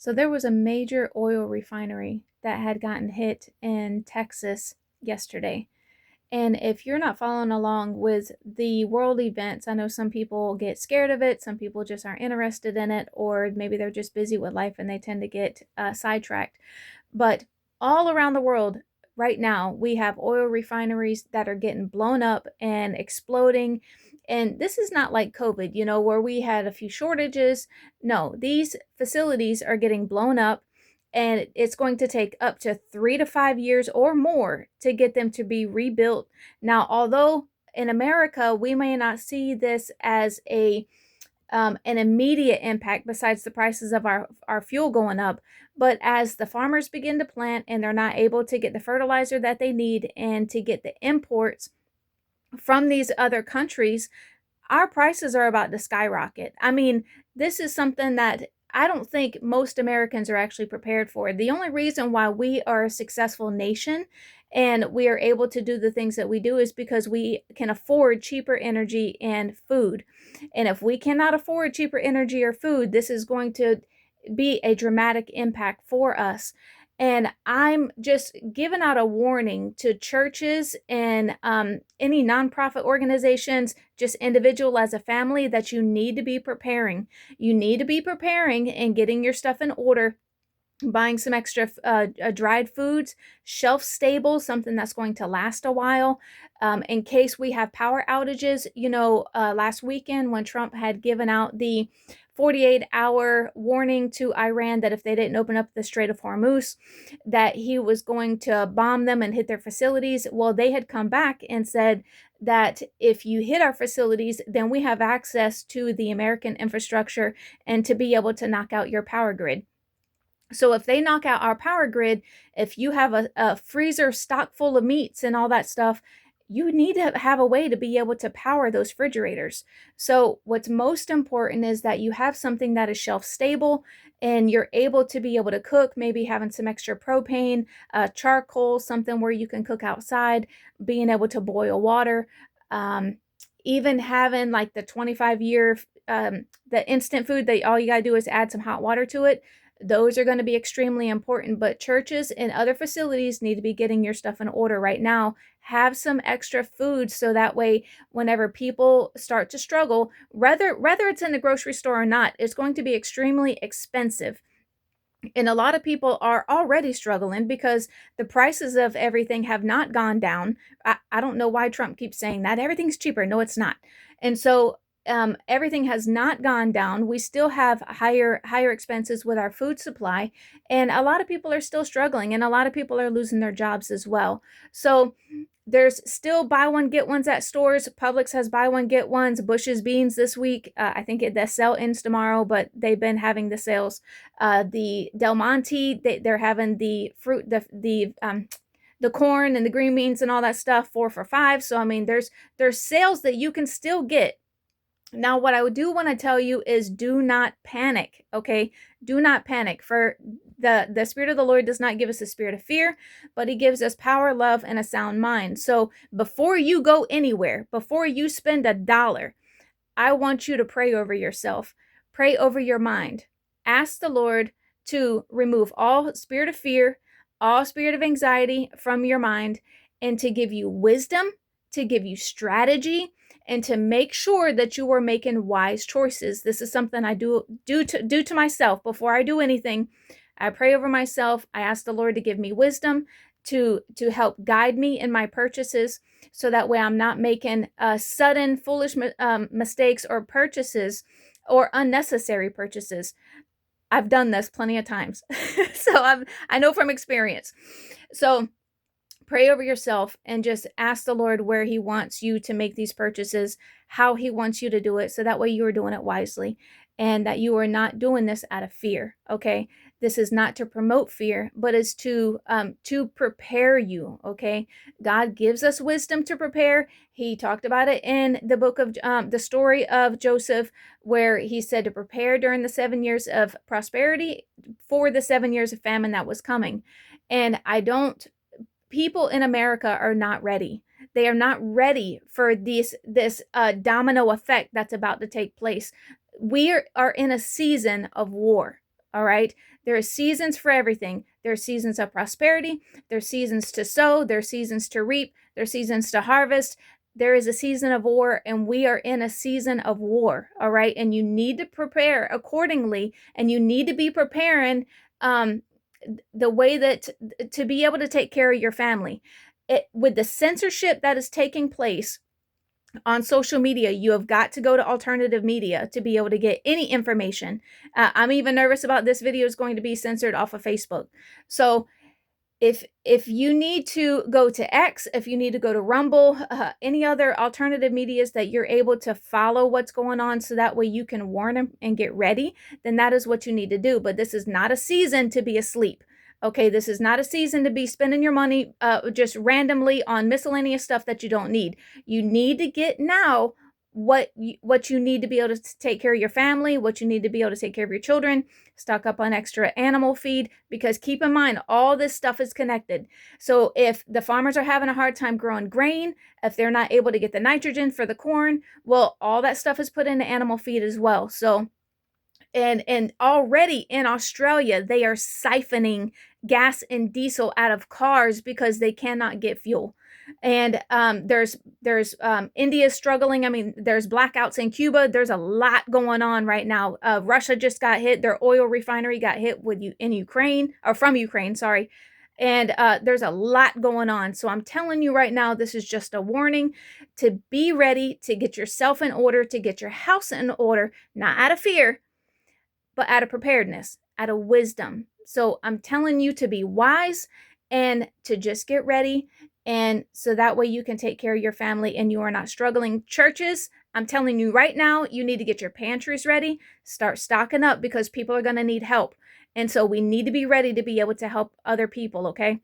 So there was a major oil refinery that had gotten hit in Texas yesterday. And if you're not following along with the world events, I know some people get scared of it, some people just aren't interested in it, or maybe they're just busy with life and they tend to get sidetracked. But all around the world right now, we have oil refineries that are getting blown up and exploding. And this is not like COVID, where we had a few shortages. No, these facilities are getting blown up, and it's going to take up to 3 to 5 years or more to get them to be rebuilt. Now, although in America, we may not see this as an immediate impact besides the prices of our fuel going up. But as the farmers begin to plant and they're not able to get the fertilizer that they need and to get the imports from these other countries, our prices are about to skyrocket. I mean, this is something that I don't think most Americans are actually prepared for. The only reason why we are a successful nation and we are able to do the things that we do is because we can afford cheaper energy and food. And if we cannot afford cheaper energy or food, this is going to be a dramatic impact for us. And I'm just giving out a warning to churches and any nonprofit organizations, just individual as a family, that you need to be preparing. You need to be preparing and getting your stuff in order, buying some extra dried foods, shelf stable, something that's going to last a while, in case we have power outages. Last weekend when Trump had given out the 48-hour warning to Iran that if they didn't open up the Strait of Hormuz, that he was going to bomb them and hit their facilities. Well, they had come back and said that if you hit our facilities, then we have access to the American infrastructure and to be able to knock out your power grid. So if they knock out our power grid, if you have a freezer stocked full of meats and all that stuff, you need to have a way to be able to power those refrigerators. So what's most important is that you have something that is shelf stable and you're able to be able to cook, maybe having some extra propane, charcoal, something where you can cook outside, being able to boil water, even having like the 25-year, the instant food that all you got to do is add some hot water to it. Those are going to be extremely important, but churches and other facilities need to be getting your stuff in order right now. Have some extra food so that way whenever people start to struggle, whether it's in the grocery store or not, it's going to be extremely expensive. And a lot of people are already struggling because the prices of everything have not gone down. I don't know why Trump keeps saying that. Everything's cheaper. No, it's not. And so everything has not gone down. We still have higher expenses with our food supply, and a lot of people are still struggling, and a lot of people are losing their jobs as well. So there's still buy one get ones at stores. Publix has buy one get ones. Bush's Beans this week. I think the sale ends tomorrow, but they've been having the sales. The Del Monte, they're having the fruit, the corn and the green beans and all that stuff 4 for $5. So I mean, there's sales that you can still get. Now, what I do want to tell you is do not panic, okay? Do not panic. For the Spirit of the Lord does not give us a spirit of fear, but he gives us power, love, and a sound mind. So before you go anywhere, before you spend $1, I want you to pray over yourself. Pray over your mind. Ask the Lord to remove all spirit of fear, all spirit of anxiety from your mind, and to give you wisdom, to give you strategy, and to make sure that you are making wise choices. This is something I do to myself before I do anything. I pray over myself. I ask the Lord to give me wisdom, to help guide me in my purchases, so that way I'm not making sudden foolish mistakes or purchases or unnecessary purchases. I've done this plenty of times. So I know from experience. So pray over yourself and just ask the Lord where he wants you to make these purchases, how he wants you to do it, so that way you are doing it wisely and that you are not doing this out of fear, okay? This is not to promote fear, but is to prepare you, okay? God gives us wisdom to prepare. He talked about it in the book of the story of Joseph, where he said to prepare during the 7 years of prosperity for the 7 years of famine that was coming. And people in America are not ready. They are not ready for this domino effect that's about to take place. We are in a season of war. All right. There are seasons for everything. There are seasons of prosperity. There's seasons to sow. There's seasons to reap. There's seasons to harvest. There is a season of war, and we are in a season of war. All right. And you need to prepare accordingly, and you need to be preparing the way that to be able to take care of your family. With the censorship that is taking place on social media, you have got to go to alternative media to be able to get any information. I'm even nervous about this video is going to be censored off of Facebook. So if you need to go to X, if you need to go to Rumble, any other alternative medias that you're able to follow what's going on so that way you can warn them and get ready, then that is what you need to do. But this is not a season to be asleep. Okay, this is not a season to be spending your money just randomly on miscellaneous stuff that you don't need. You need to get now what you need to be able to take care of your family, what you need to be able to take care of your children, stock up on extra animal feed, because keep in mind, all this stuff is connected. So if the farmers are having a hard time growing grain, if they're not able to get the nitrogen for the corn, well, all that stuff is put into animal feed as well. So and already in Australia, they are siphoning gas and diesel out of cars because they cannot get fuel. And there's India struggling. I mean, there's blackouts in Cuba. There's a lot going on right now. Russia just got hit. Their oil refinery got hit in Ukraine, or from Ukraine, sorry. And there's a lot going on. So I'm telling you right now, this is just a warning to be ready, to get yourself in order, to get your house in order, not out of fear, but out of preparedness, out of wisdom. So I'm telling you to be wise and to just get ready. And so that way you can take care of your family and you are not struggling. Churches, I'm telling you right now, you need to get your pantries ready, start stocking up, because people are going to need help. And so we need to be ready to be able to help other people, okay?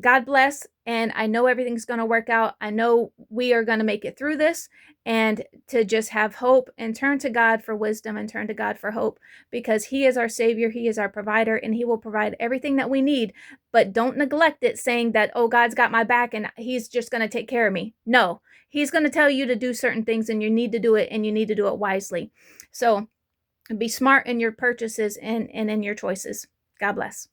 God bless. And I know everything's going to work out. I know we are going to make it through this, and to just have hope and turn to God for wisdom and turn to God for hope, because He is our Savior. He is our provider, and He will provide everything that we need. But don't neglect it saying that, oh, God's got my back and He's just going to take care of me. No, He's going to tell you to do certain things, and you need to do it, and you need to do it wisely. So be smart in your purchases and in your choices. God bless.